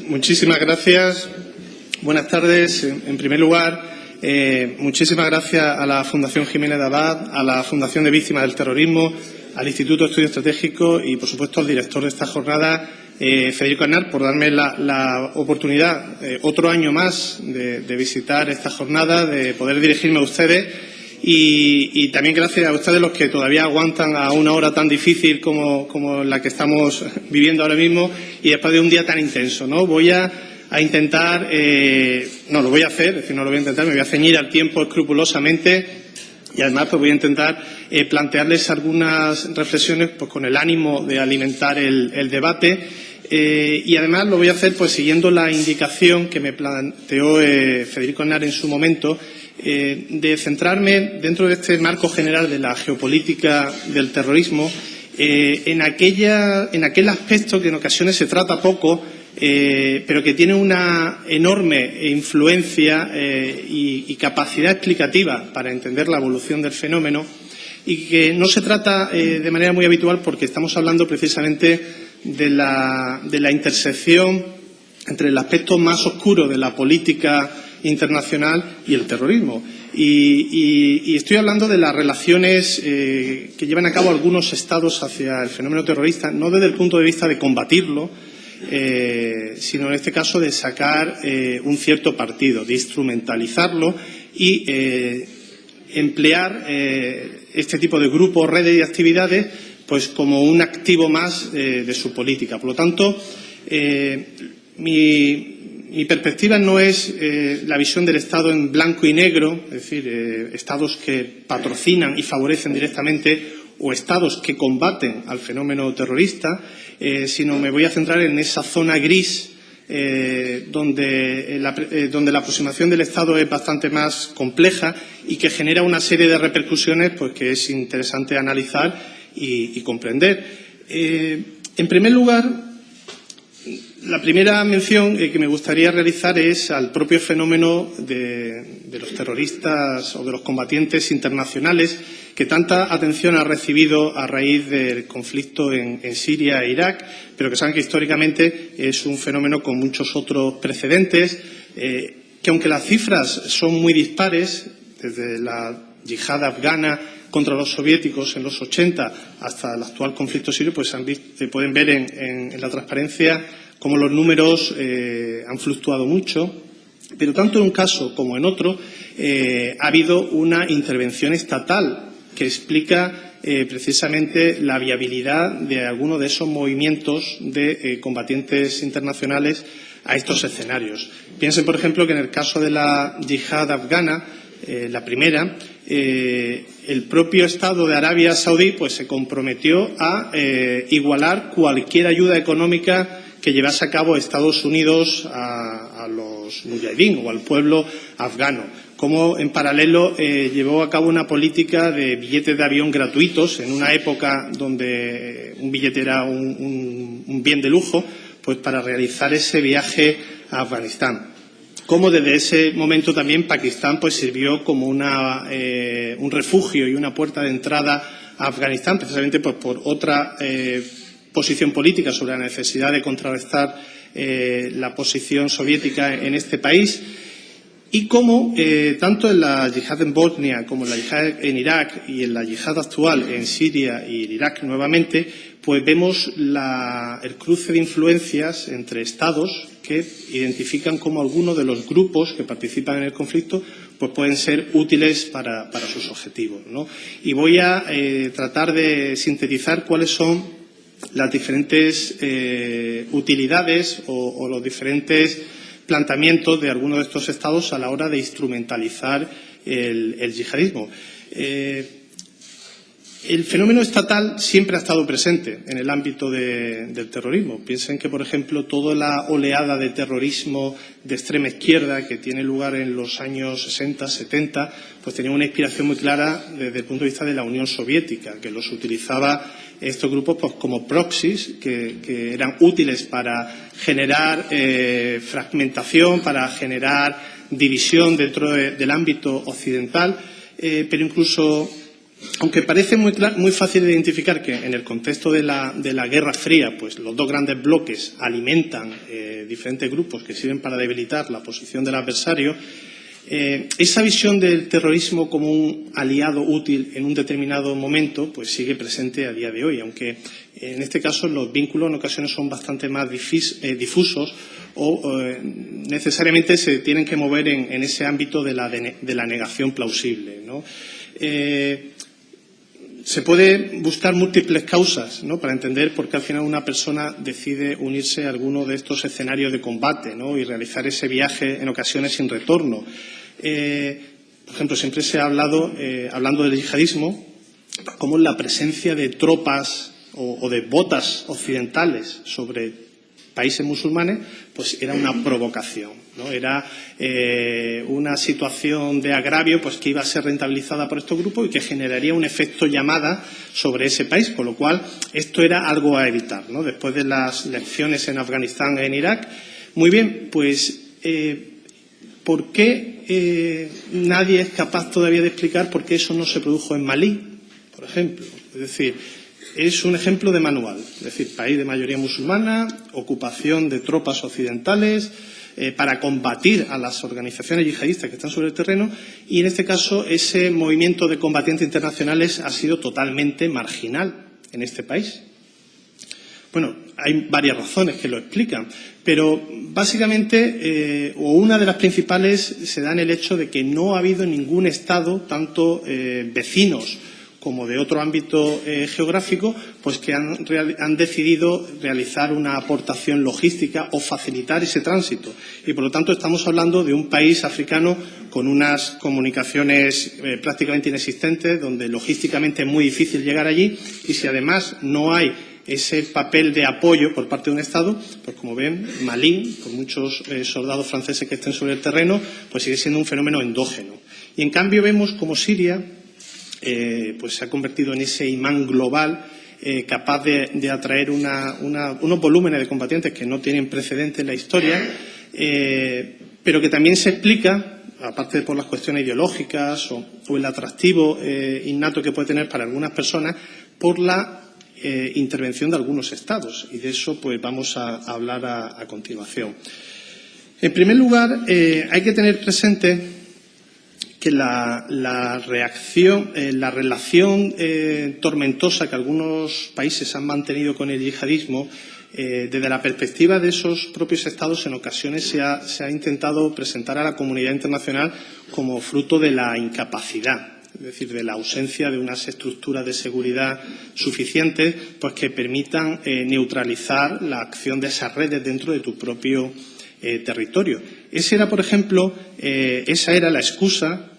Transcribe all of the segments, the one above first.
Muchísimas gracias. Buenas tardes. En primer lugar, muchísimas gracias a la Fundación Jiménez de Abad, a la Fundación de Víctimas del Terrorismo, al Instituto de Estudios Estratégicos y, por supuesto, al director de esta jornada, Federico Aznar, por darme la oportunidad, otro año más, de visitar esta jornada, de poder dirigirme a ustedes. Y también gracias a ustedes los que todavía aguantan a una hora tan difícil como la que estamos viviendo ahora mismo y después de un día tan intenso, ¿no? Voy a intentar, no lo voy a hacer, es decir, no lo voy a intentar, me voy a ceñir al tiempo escrupulosamente y además pues voy a intentar plantearles algunas reflexiones pues con el ánimo de alimentar el debate. Y además lo voy a hacer pues siguiendo la indicación que me planteó Federico Aznar en su momento, de centrarme dentro de este marco general de la geopolítica del terrorismo en aquel aspecto que en ocasiones se trata poco, pero que tiene una enorme influencia y capacidad explicativa para entender la evolución del fenómeno y que no se trata de manera muy habitual porque estamos hablando precisamente de la intersección entre el aspecto más oscuro de la política internacional y el terrorismo. Y estoy hablando de las relaciones que llevan a cabo algunos estados hacia el fenómeno terrorista, no desde el punto de vista de combatirlo, sino en este caso de sacar un cierto partido, de instrumentalizarlo y emplear este tipo de grupos, redes y actividades pues como un activo más de su política. Por lo tanto, mi perspectiva no es la visión del Estado en blanco y negro, es decir, Estados que patrocinan y favorecen directamente o Estados que combaten al fenómeno terrorista, sino me voy a centrar en esa zona gris donde la aproximación del Estado es bastante más compleja y que genera una serie de repercusiones pues, que es interesante analizar y comprender. En primer lugar, la primera mención que me gustaría realizar es al propio fenómeno de los terroristas o de los combatientes internacionales que tanta atención ha recibido a raíz del conflicto en Siria e Irak, pero que saben que históricamente es un fenómeno con muchos otros precedentes, que aunque las cifras son muy dispares, desde la yihad afgana contra los soviéticos en los 80 hasta el actual conflicto sirio, pues se pueden ver en la transparencia cómo los números han fluctuado mucho, pero tanto en un caso como en otro ha habido una intervención estatal que explica precisamente la viabilidad de algunos de esos movimientos de combatientes internacionales a estos escenarios. Piensen, por ejemplo, que en el caso de la yihad afgana, la primera, el propio Estado de Arabia Saudí pues, se comprometió a igualar cualquier ayuda económica que llevase a cabo Estados Unidos a los mujahidín o al pueblo afgano, como en paralelo llevó a cabo una política de billetes de avión gratuitos en una época donde un billete era un bien de lujo, pues para realizar ese viaje a Afganistán. Como desde ese momento también Pakistán pues sirvió como un refugio y una puerta de entrada a Afganistán, precisamente pues, por otra posición política sobre la necesidad de contrarrestar la posición soviética en este país. Y como tanto en la yihad en Bosnia como en la yihad en Irak y en la yihad actual en Siria y en Irak nuevamente, pues vemos el cruce de influencias entre estados que identifican como algunos de los grupos que participan en el conflicto pues pueden ser útiles para sus objetivos, ¿no? Y voy a tratar de sintetizar cuáles son las diferentes utilidades o los diferentes planteamientos de algunos de estos estados a la hora de instrumentalizar el yihadismo. El fenómeno estatal siempre ha estado presente en el ámbito del terrorismo. Piensen que, por ejemplo, toda la oleada de terrorismo de extrema izquierda que tiene lugar en los años 60, 70, pues tenía una inspiración muy clara desde el punto de vista de la Unión Soviética, que los utilizaba estos grupos pues, como proxies, que eran útiles para generar fragmentación, para generar división dentro del ámbito occidental, pero incluso Aunque parece muy fácil de identificar que en el contexto de la Guerra Fría, pues los dos grandes bloques alimentan diferentes grupos que sirven para debilitar la posición del adversario, esa visión del terrorismo como un aliado útil en un determinado momento pues sigue presente a día de hoy, aunque en este caso los vínculos en ocasiones son bastante más difusos o necesariamente se tienen que mover en ese ámbito de la negación plausible, ¿no? Se puede buscar múltiples causas, ¿no?, para entender por qué al final una persona decide unirse a alguno de estos escenarios de combate, ¿no?, y realizar ese viaje en ocasiones sin retorno. Por ejemplo, siempre se ha hablado, hablando del yihadismo, como la presencia de tropas o de botas occidentales sobre países musulmanes, pues era una provocación, ¿no? Era una situación de agravio pues que iba a ser rentabilizada por estos grupos y que generaría un efecto llamada sobre ese país, con lo cual esto era algo a evitar, ¿no? Después de las lecciones en Afganistán e en Irak. Muy bien, pues ¿por qué nadie es capaz todavía de explicar por qué eso no se produjo en Malí, por ejemplo? Es decir, es un ejemplo de manual, es decir, país de mayoría musulmana, ocupación de tropas occidentales para combatir a las organizaciones yihadistas que están sobre el terreno y, en este caso, ese movimiento de combatientes internacionales ha sido totalmente marginal en este país. Bueno, hay varias razones que lo explican, pero básicamente, o una de las principales, se da en el hecho de que no ha habido ningún Estado, tanto vecinos como de otro ámbito geográfico, pues que han decidido realizar una aportación logística o facilitar ese tránsito. Y, por lo tanto, estamos hablando de un país africano con unas comunicaciones prácticamente inexistentes, donde logísticamente es muy difícil llegar allí y si además no hay ese papel de apoyo por parte de un Estado, pues como ven, Malí, con muchos soldados franceses que estén sobre el terreno, pues sigue siendo un fenómeno endógeno. Y, en cambio, vemos como Siria pues se ha convertido en ese imán global capaz de atraer unos volúmenes de combatientes que no tienen precedente en la historia, pero que también se explica, aparte por las cuestiones ideológicas o el atractivo innato que puede tener para algunas personas, por la intervención de algunos Estados. Y de eso pues vamos a hablar a continuación. En primer lugar, hay que tener presente que la relación tormentosa que algunos países han mantenido con el yihadismo, desde la perspectiva de esos propios Estados, en ocasiones se ha intentado presentar a la comunidad internacional como fruto de la incapacidad, es decir, de la ausencia de unas estructuras de seguridad suficientes pues que permitan neutralizar la acción de esas redes dentro de tu propio territorio. Esa era, por ejemplo, la excusa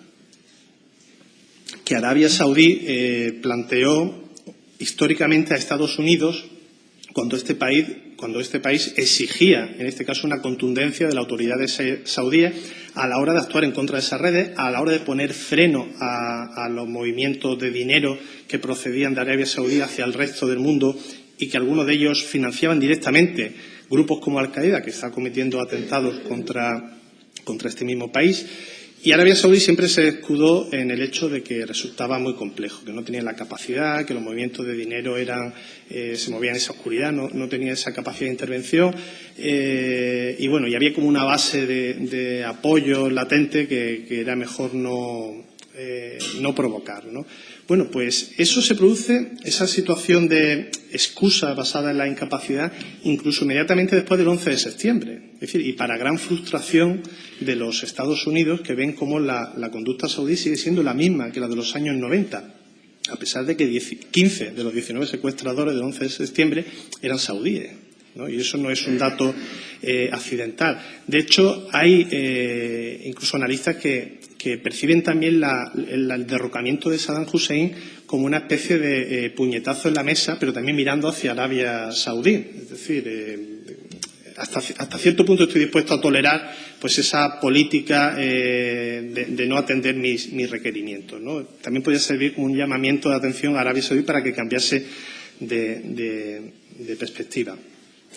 que Arabia Saudí planteó históricamente a Estados Unidos cuando este país exigía, en este caso, una contundencia de la autoridad saudí a la hora de actuar en contra de esas redes, a la hora de poner freno a los movimientos de dinero que procedían de Arabia Saudí hacia el resto del mundo y que algunos de ellos financiaban directamente grupos como Al-Qaeda, que está cometiendo atentados contra este mismo país. Y Arabia Saudí siempre se escudó en el hecho de que resultaba muy complejo, que no tenía la capacidad, que los movimientos de dinero se movían en esa oscuridad, no tenía esa capacidad de intervención. Y bueno, y había como una base de apoyo latente que era mejor no provocar, ¿no? Bueno, pues eso se produce, esa situación de excusa basada en la incapacidad, incluso inmediatamente después del 11 de septiembre. Es decir, y para gran frustración de los Estados Unidos, que ven cómo la conducta saudí sigue siendo la misma que la de los años 90, a pesar de que 15 de los 19 secuestradores del 11 de septiembre eran saudíes, ¿no? Y eso no es un dato accidental. De hecho, hay incluso analistas que perciben también el derrocamiento de Saddam Hussein como una especie de puñetazo en la mesa, pero también mirando hacia Arabia Saudí. Es decir, hasta cierto punto estoy dispuesto a tolerar pues esa política de no atender mis requerimientos, ¿no? También podría servir como un llamamiento de atención a Arabia Saudí para que cambiase de perspectiva.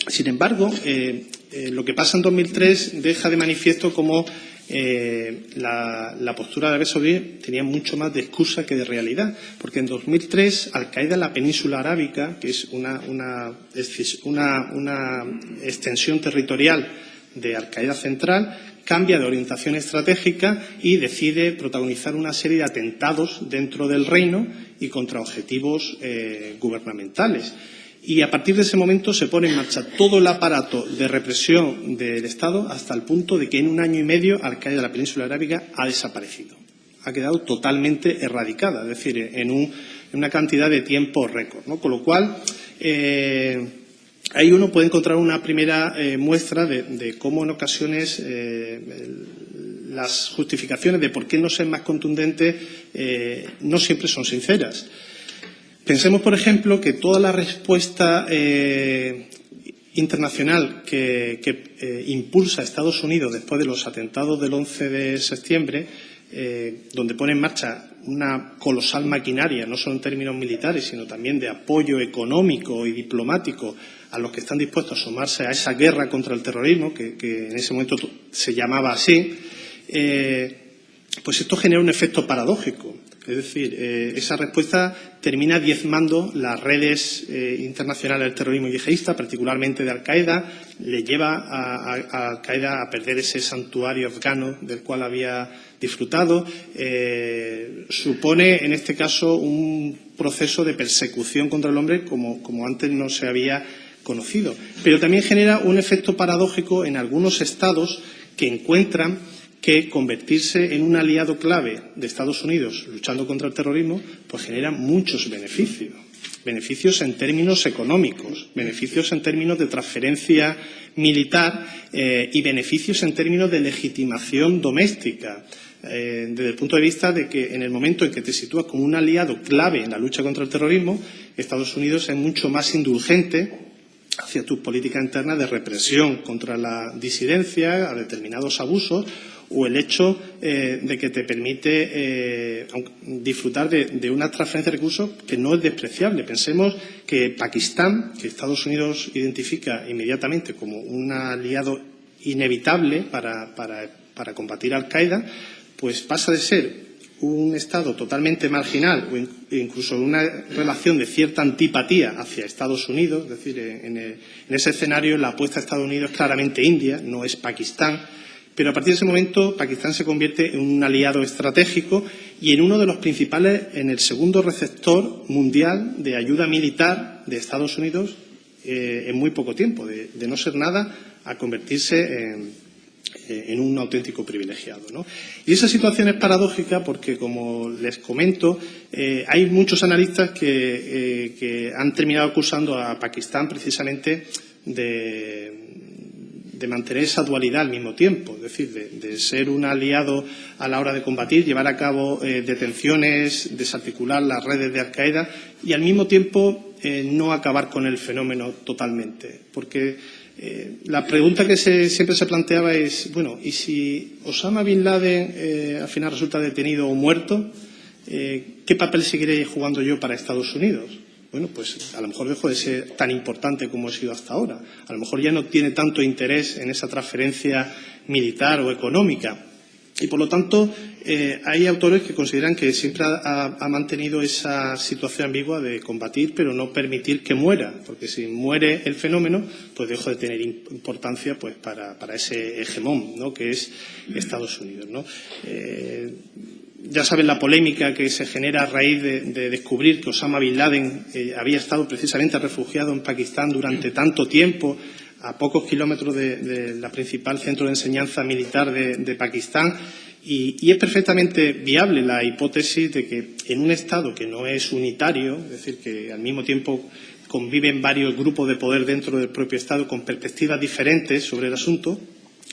Sin embargo, lo que pasa en 2003 deja de manifiesto cómo la postura de Arabia Saudí tenía mucho más de excusa que de realidad, porque en 2003 Al-Qaeda en la península arábica, que es una extensión territorial de Al-Qaeda central, cambia de orientación estratégica y decide protagonizar una serie de atentados dentro del reino y contra objetivos gubernamentales. Y a partir de ese momento se pone en marcha todo el aparato de represión del Estado hasta el punto de que en 1 año y medio Al-Qaeda de la península arábiga ha desaparecido. Ha quedado totalmente erradicada, es decir, en una cantidad de tiempo récord, ¿no? Con lo cual, ahí uno puede encontrar una primera muestra de cómo en ocasiones las justificaciones de por qué no ser más contundente no siempre son sinceras. Pensemos, por ejemplo, que toda la respuesta internacional que impulsa a Estados Unidos después de los atentados del 11 de septiembre, donde pone en marcha una colosal maquinaria, no solo en términos militares, sino también de apoyo económico y diplomático a los que están dispuestos a sumarse a esa guerra contra el terrorismo, que en ese momento se llamaba así, pues esto genera un efecto paradójico. Es decir, esa respuesta termina diezmando las redes internacionales del terrorismo yihadista, particularmente de Al-Qaeda, le lleva a Al-Qaeda a perder ese santuario afgano del cual había disfrutado, supone en este caso un proceso de persecución contra el hombre como antes no se había conocido. Pero también genera un efecto paradójico en algunos estados que encuentran que convertirse en un aliado clave de Estados Unidos luchando contra el terrorismo, pues genera muchos beneficios. Beneficios en términos económicos, beneficios en términos de transferencia militar y beneficios en términos de legitimación doméstica. Desde el punto de vista de que en el momento en que te sitúas como un aliado clave en la lucha contra el terrorismo, Estados Unidos es mucho más indulgente hacia tus políticas internas de represión contra la disidencia, a determinados abusos, o el hecho de que te permite disfrutar de una transferencia de recursos que no es despreciable. Pensemos que Pakistán, que Estados Unidos identifica inmediatamente como un aliado inevitable para combatir Al-Qaeda, pues pasa de ser un Estado totalmente marginal o incluso una relación de cierta antipatía hacia Estados Unidos. Es decir, en ese escenario la apuesta de Estados Unidos es claramente India, no es Pakistán. Pero a partir de ese momento Pakistán se convierte en un aliado estratégico y en uno de los principales, en el segundo receptor mundial de ayuda militar de Estados Unidos en muy poco tiempo, de no ser nada a convertirse en un auténtico privilegiado, ¿no? Y esa situación es paradójica porque, como les comento, hay muchos analistas que han terminado acusando a Pakistán precisamente de mantener esa dualidad al mismo tiempo, es decir, de ser un aliado a la hora de combatir, llevar a cabo detenciones, desarticular las redes de Al-Qaeda y al mismo tiempo no acabar con el fenómeno totalmente. Porque la pregunta que siempre se planteaba es, bueno, ¿y si Osama Bin Laden al final resulta detenido o muerto? ¿Qué papel seguiré jugando yo para Estados Unidos? Bueno, pues a lo mejor dejo de ser tan importante como he sido hasta ahora. A lo mejor ya no tiene tanto interés en esa transferencia militar o económica. Y, por lo tanto, hay autores que consideran que siempre ha mantenido esa situación ambigua de combatir, pero no permitir que muera. Porque si muere el fenómeno, pues dejo de tener importancia pues para ese hegemón, ¿no?, que es Estados Unidos, ¿no? Ya saben la polémica que se genera a raíz de descubrir que Osama Bin Laden había estado precisamente refugiado en Pakistán durante tanto tiempo, a pocos kilómetros de la principal centro de enseñanza militar de Pakistán. Y es perfectamente viable la hipótesis de que en un Estado que no es unitario, es decir, que al mismo tiempo conviven varios grupos de poder dentro del propio Estado con perspectivas diferentes sobre el asunto,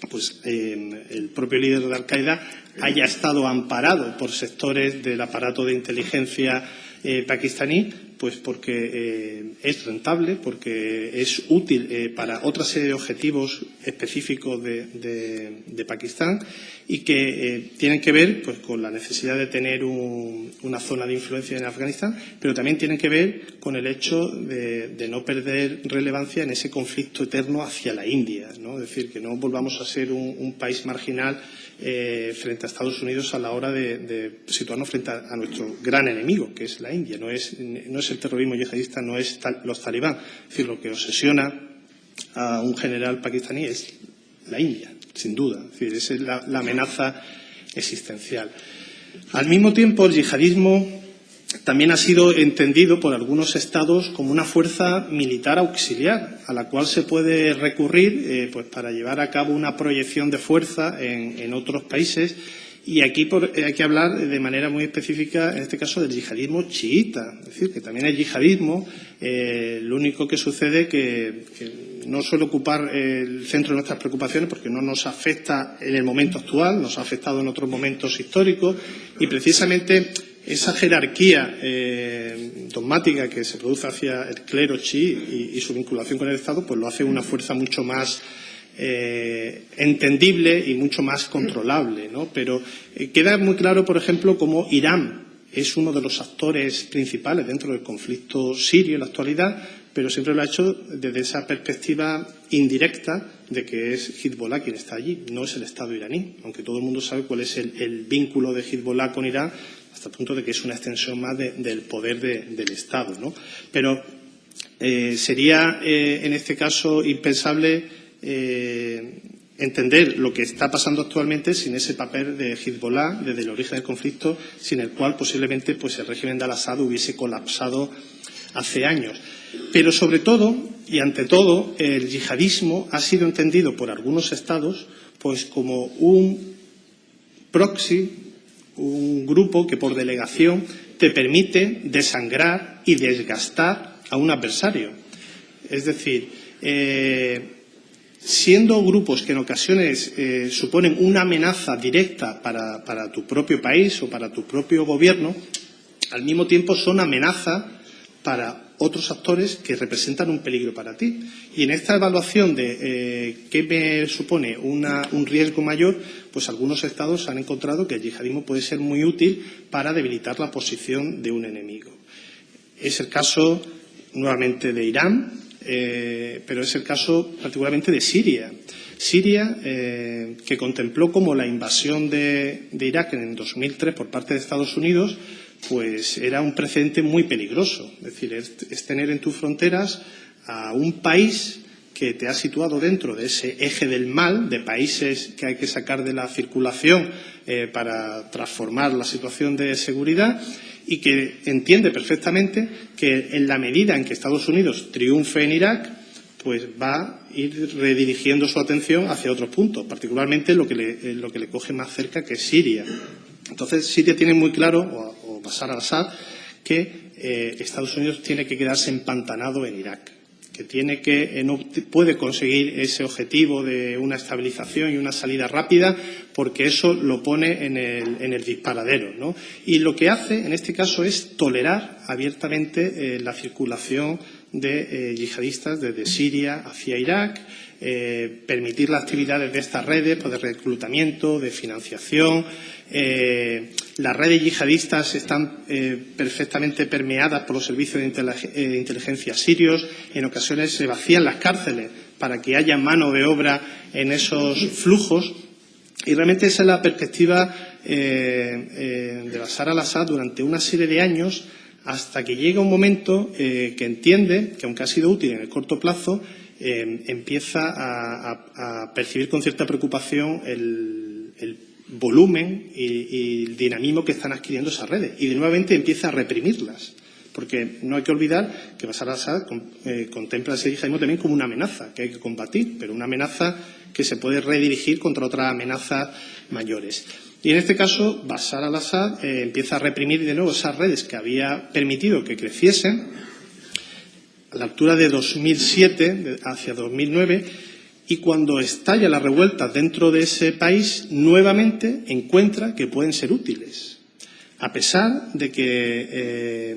pues el propio líder de Al-Qaeda haya estado amparado por sectores del aparato de inteligencia pakistaní Pues porque es rentable, porque es útil para otra serie de objetivos específicos de Pakistán y que tienen que ver pues, con la necesidad de tener una zona de influencia en Afganistán, pero también tienen que ver con el hecho de no perder relevancia en ese conflicto eterno hacia la India, ¿no? Es decir, que no volvamos a ser un país marginal frente a Estados Unidos a la hora de situarnos frente a nuestro gran enemigo, que es la India. No es el terrorismo yihadista, no es los talibán. Es decir, lo que obsesiona a un general pakistaní es la India, sin duda. Es decir, esa es la amenaza existencial. Al mismo tiempo, el yihadismo también ha sido entendido por algunos estados como una fuerza militar auxiliar a la cual se puede recurrir pues para llevar a cabo una proyección de fuerza en otros países. Y aquí hay que hablar de manera muy específica, en este caso, del yihadismo chiita. Es decir, que también es yihadismo. Lo único que sucede que no suele ocupar el centro de nuestras preocupaciones porque no nos afecta en el momento actual, nos ha afectado en otros momentos históricos y precisamente esa jerarquía dogmática que se produce hacia el clero chií y su vinculación con el Estado, pues lo hace una fuerza mucho más entendible y mucho más controlable, ¿no? Pero queda muy claro, por ejemplo, cómo Irán es uno de los actores principales dentro del conflicto sirio en la actualidad, pero siempre lo ha hecho desde esa perspectiva indirecta de que es Hezbollah quien está allí, no es el Estado iraní, aunque todo el mundo sabe cuál es el vínculo de Hezbollah con Irán, hasta el punto de que es una extensión más del poder del Estado, ¿no? Pero sería, en este caso, impensable entender lo que está pasando actualmente sin ese papel de Hezbollah desde el origen del conflicto, sin el cual posiblemente pues, el régimen de al-Assad hubiese colapsado hace años. Pero sobre todo y ante todo, el yihadismo ha sido entendido por algunos estados pues, como un proxy, un grupo que por delegación te permite desangrar y desgastar a un adversario. Es decir, siendo grupos que en ocasiones suponen una amenaza directa para tu propio país o para tu propio gobierno, al mismo tiempo son amenaza para otros actores que representan un peligro para ti. Y en esta evaluación de qué me supone un riesgo mayor, pues algunos estados han encontrado que el yihadismo puede ser muy útil para debilitar la posición de un enemigo. Es el caso nuevamente de Irán, pero es el caso particularmente de Siria. Siria, que contempló como la invasión de Irak en el 2003 por parte de Estados Unidos, pues era un precedente muy peligroso. Es decir, es tener en tus fronteras a un país que te ha situado dentro de ese eje del mal, de países que hay que sacar de la circulación para transformar la situación de seguridad y que entiende perfectamente que en la medida en que Estados Unidos triunfe en Irak, pues va a ir redirigiendo su atención hacia otros puntos, particularmente lo que le coge más cerca, que es Siria. Entonces, Siria tiene muy claro, o Bashar al-Assad, que Estados Unidos tiene que quedarse empantanado en Irak, que no puede conseguir ese objetivo de una estabilización y una salida rápida, porque eso lo pone en el disparadero, ¿no? Y lo que hace, en este caso, es tolerar abiertamente la circulación de yihadistas desde Siria hacia Irak, permitir las actividades de estas redes pues, de reclutamiento, de financiación. Las redes yihadistas están perfectamente permeadas por los servicios de inteligencia sirios. En ocasiones se vacían las cárceles para que haya mano de obra en esos flujos. Y realmente esa es la perspectiva de Bashar al-Assad durante una serie de años, hasta que llega un momento que entiende que, aunque ha sido útil en el corto plazo, empieza a percibir con cierta preocupación el volumen y el dinamismo que están adquiriendo esas redes. Y de nuevamente empieza a reprimirlas. Porque no hay que olvidar que Bashar al-Assad contempla ese yihadismo también como una amenaza que hay que combatir, pero una amenaza que se puede redirigir contra otras amenazas mayores. Y en este caso, Bashar al-Assad empieza a reprimir de nuevo esas redes que había permitido que creciesen. A la altura de 2007 hacia 2009, y cuando estalla la revuelta dentro de ese país, nuevamente encuentra que pueden ser útiles. A pesar de que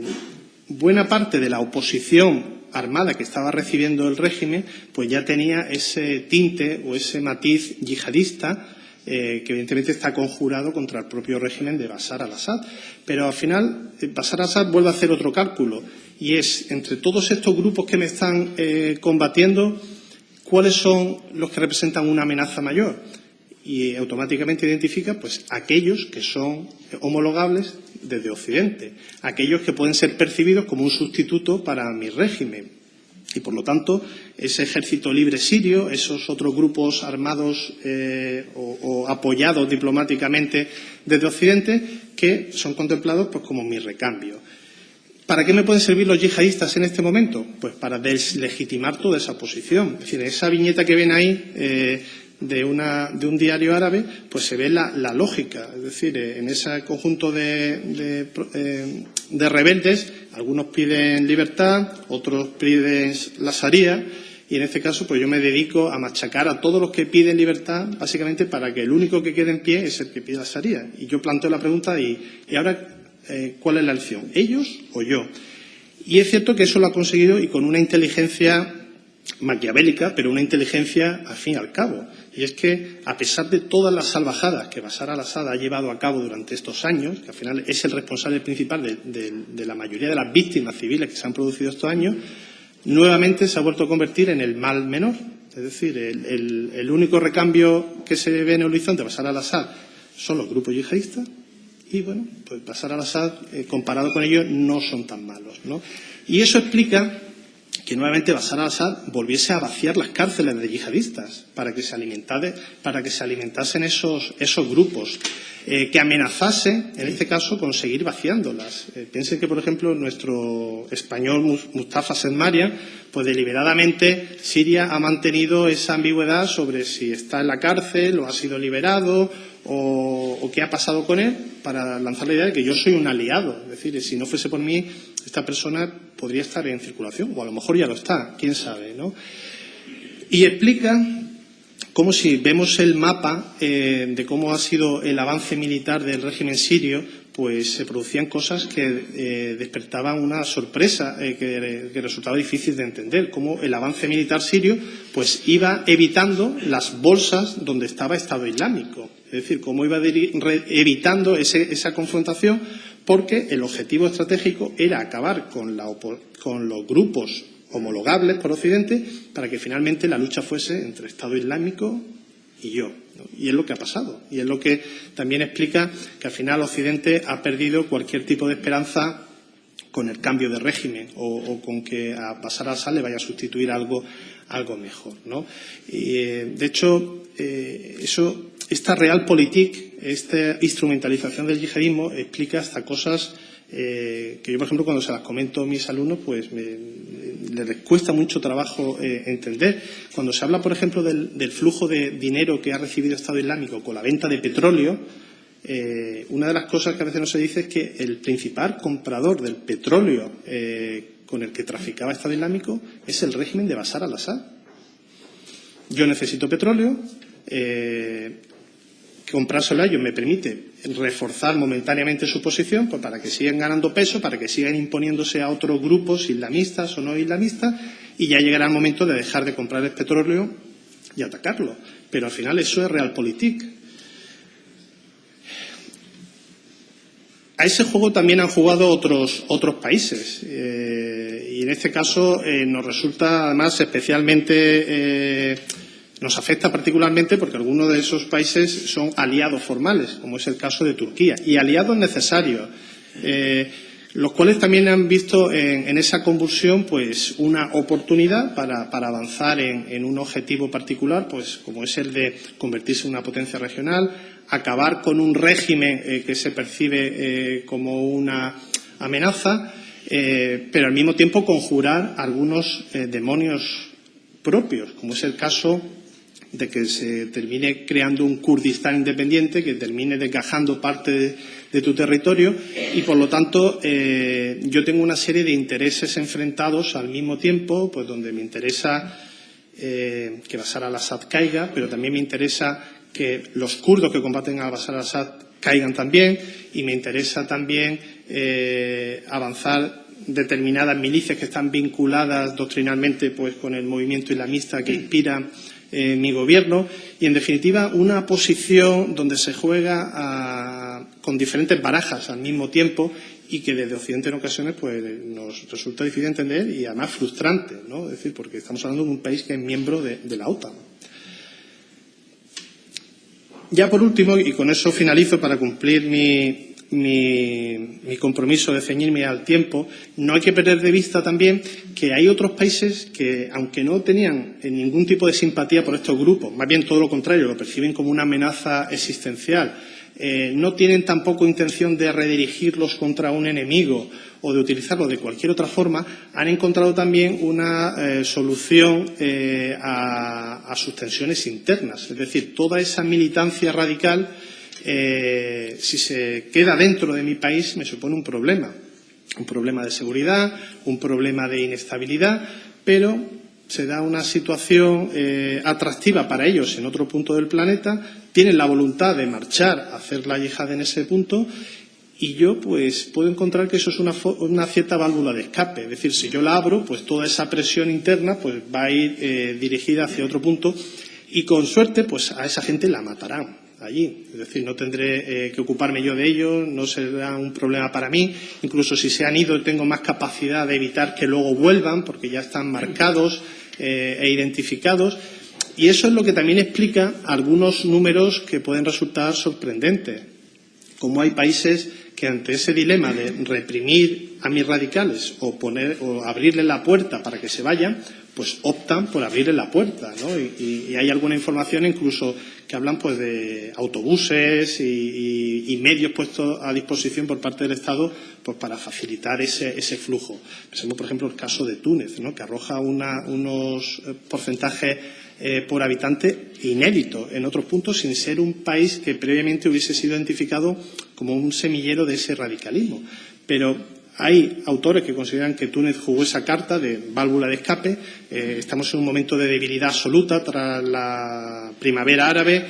buena parte de la oposición armada que estaba recibiendo el régimen, pues ya tenía ese tinte o ese matiz yihadista que evidentemente está conjurado contra el propio régimen de Bashar al-Assad. Pero al final Bashar al-Assad vuelve a hacer otro cálculo y es, entre todos estos grupos que me están combatiendo, ¿cuáles son los que representan una amenaza mayor? Y automáticamente identifica pues aquellos que son homologables desde Occidente, aquellos que pueden ser percibidos como un sustituto para mi régimen. Y, por lo tanto, ese ejército libre sirio, esos otros grupos armados o apoyados diplomáticamente desde Occidente, que son contemplados pues, como mi recambio. ¿Para qué me pueden servir los yihadistas en este momento? Pues para deslegitimar toda esa posición. Es decir, esa viñeta que ven ahí de un diario árabe, pues se ve la lógica. Es decir, en ese conjunto de rebeldes, algunos piden libertad, otros piden la Sharia, y en este caso pues yo me dedico a machacar a todos los que piden libertad, básicamente para que el único que quede en pie es el que pide la Sharia. Y yo planteo la pregunta, ¿y ahora cuál es la elección? ¿Ellos o yo? Y es cierto que eso lo ha conseguido y con una inteligencia maquiavélica, pero una inteligencia al fin y al cabo. Y es que, a pesar de todas las salvajadas que Bashar al-Assad ha llevado a cabo durante estos años, que al final es el responsable principal de la mayoría de las víctimas civiles que se han producido estos años, nuevamente se ha vuelto a convertir en el mal menor. Es decir, el único recambio que se ve en el horizonte de Bashar al-Assad son los grupos yihadistas y, bueno, pues Bashar al-Assad, comparado con ellos, no son tan malos, ¿no? Y eso explica que nuevamente Bashar al-Assad volviese a vaciar las cárceles de yihadistas para que se alimentasen esos grupos, que amenazasen, en este caso, con seguir vaciándolas. Piensen que, por ejemplo, nuestro español Mustafa Sedmaria, pues deliberadamente Siria ha mantenido esa ambigüedad sobre si está en la cárcel o ha sido liberado o qué ha pasado con él, para lanzar la idea de que yo soy un aliado. Es decir, si no fuese por mí, esta persona podría estar en circulación, o a lo mejor ya lo está, quién sabe, ¿no? Y explica cómo, si vemos el mapa de cómo ha sido el avance militar del régimen sirio, pues se producían cosas que despertaban una sorpresa que resultaba difícil de entender, cómo el avance militar sirio pues iba evitando las bolsas donde estaba Estado Islámico. Es decir, cómo iba evitando esa confrontación, porque el objetivo estratégico era acabar con los grupos homologables por Occidente para que finalmente la lucha fuese entre Estado Islámico y yo, ¿no? Y es lo que ha pasado. Y es lo que también explica que al final Occidente ha perdido cualquier tipo de esperanza con el cambio de régimen o con que a Bashar al-Assad le vaya a sustituir algo mejor, ¿no? Y, de hecho, esta realpolitik, esta instrumentalización del yihadismo explica hasta cosas que yo, por ejemplo, cuando se las comento a mis alumnos, pues les cuesta mucho trabajo entender. Cuando se habla, por ejemplo, del flujo de dinero que ha recibido Estado Islámico con la venta de petróleo, una de las cosas que a veces no se dice es que el principal comprador del petróleo con el que traficaba Estado Islámico es el régimen de Bashar al-Assad. Yo necesito petróleo, comprárselo a ellos me permite reforzar momentáneamente su posición, pues para que sigan ganando peso, para que sigan imponiéndose a otros grupos islamistas o no islamistas, y ya llegará el momento de dejar de comprar el petróleo y atacarlo. Pero al final eso es realpolitik. A ese juego también han jugado otros países y en este caso nos resulta además especialmente, nos afecta particularmente porque algunos de esos países son aliados formales, como es el caso de Turquía, y aliados necesarios, los cuales también han visto en esa convulsión pues una oportunidad para avanzar en un objetivo particular, pues como es el de convertirse en una potencia regional, acabar con un régimen que se percibe como una amenaza, pero al mismo tiempo conjurar algunos demonios propios, como es el caso de que se termine creando un Kurdistán independiente que termine desgajando parte de tu territorio y, por lo tanto, yo tengo una serie de intereses enfrentados al mismo tiempo, pues donde me interesa que Bashar al-Assad caiga, pero también me interesa que los kurdos que combaten a Bashar al-Assad caigan también y me interesa también avanzar determinadas milicias que están vinculadas doctrinalmente pues, con el movimiento islamista que inspira mi gobierno y, en definitiva, una posición donde se juega con diferentes barajas al mismo tiempo y que desde Occidente en ocasiones pues, nos resulta difícil entender y además frustrante, ¿no? Es decir, porque estamos hablando de un país que es miembro de la OTAN. Ya por último, y con eso finalizo para cumplir mi compromiso de ceñirme al tiempo, no hay que perder de vista también que hay otros países que, aunque no tenían ningún tipo de simpatía por estos grupos, más bien todo lo contrario, lo perciben como una amenaza existencial, no tienen tampoco intención de redirigirlos contra un enemigo o de utilizarlos de cualquier otra forma, han encontrado también una solución a sus tensiones internas. Es decir, toda esa militancia radical, si se queda dentro de mi país, me supone un problema de seguridad, un problema de inestabilidad, pero se da una situación atractiva para ellos en otro punto del planeta, tienen la voluntad de marchar a hacer la yihad en ese punto y yo pues puedo encontrar que eso es una cierta válvula de escape. Es decir, si yo la abro, pues toda esa presión interna pues va a ir dirigida hacia otro punto y con suerte pues a esa gente la matarán allí. Es decir, no tendré que ocuparme yo de ellos, no será un problema para mí. Incluso si se han ido tengo más capacidad de evitar que luego vuelvan porque ya están marcados e identificados. Y eso es lo que también explica algunos números que pueden resultar sorprendentes. Como hay países que ante ese dilema de reprimir a mis radicales o abrirles la puerta para que se vayan, pues optan por abrirles la puerta, ¿no? Y hay alguna información incluso que hablan pues de autobuses y medios puestos a disposición por parte del Estado pues para facilitar ese flujo. Pensemos, por ejemplo, el caso de Túnez, ¿no? Que arroja unos porcentajes por habitante inédito en otros puntos, sin ser un país que previamente hubiese sido identificado como un semillero de ese radicalismo. Pero hay autores que consideran que Túnez jugó esa carta de válvula de escape. Estamos en un momento de debilidad absoluta tras la primavera árabe.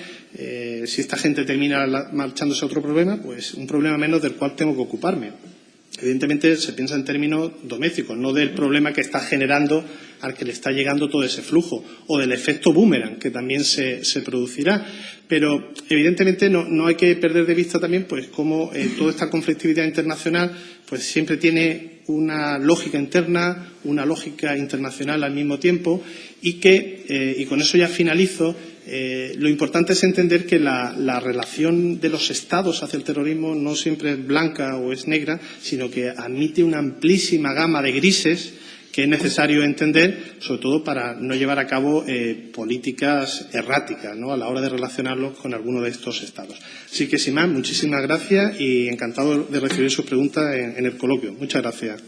Si esta gente termina marchándose a otro problema, pues un problema menos del cual tengo que ocuparme. Evidentemente se piensa en términos domésticos, no del problema que está generando al que le está llegando todo ese flujo, o del efecto boomerang que también se producirá. Pero evidentemente no hay que perder de vista también pues cómo toda esta conflictividad internacional pues siempre tiene una lógica interna, una lógica internacional al mismo tiempo y que, y con eso ya finalizo, lo importante es entender que la relación de los Estados hacia el terrorismo no siempre es blanca o es negra, sino que admite una amplísima gama de grises que es necesario entender, sobre todo para no llevar a cabo políticas erráticas, ¿no? A la hora de relacionarlos con alguno de estos Estados. Así que, sin más, muchísimas gracias y encantado de recibir sus preguntas en el coloquio. Muchas gracias.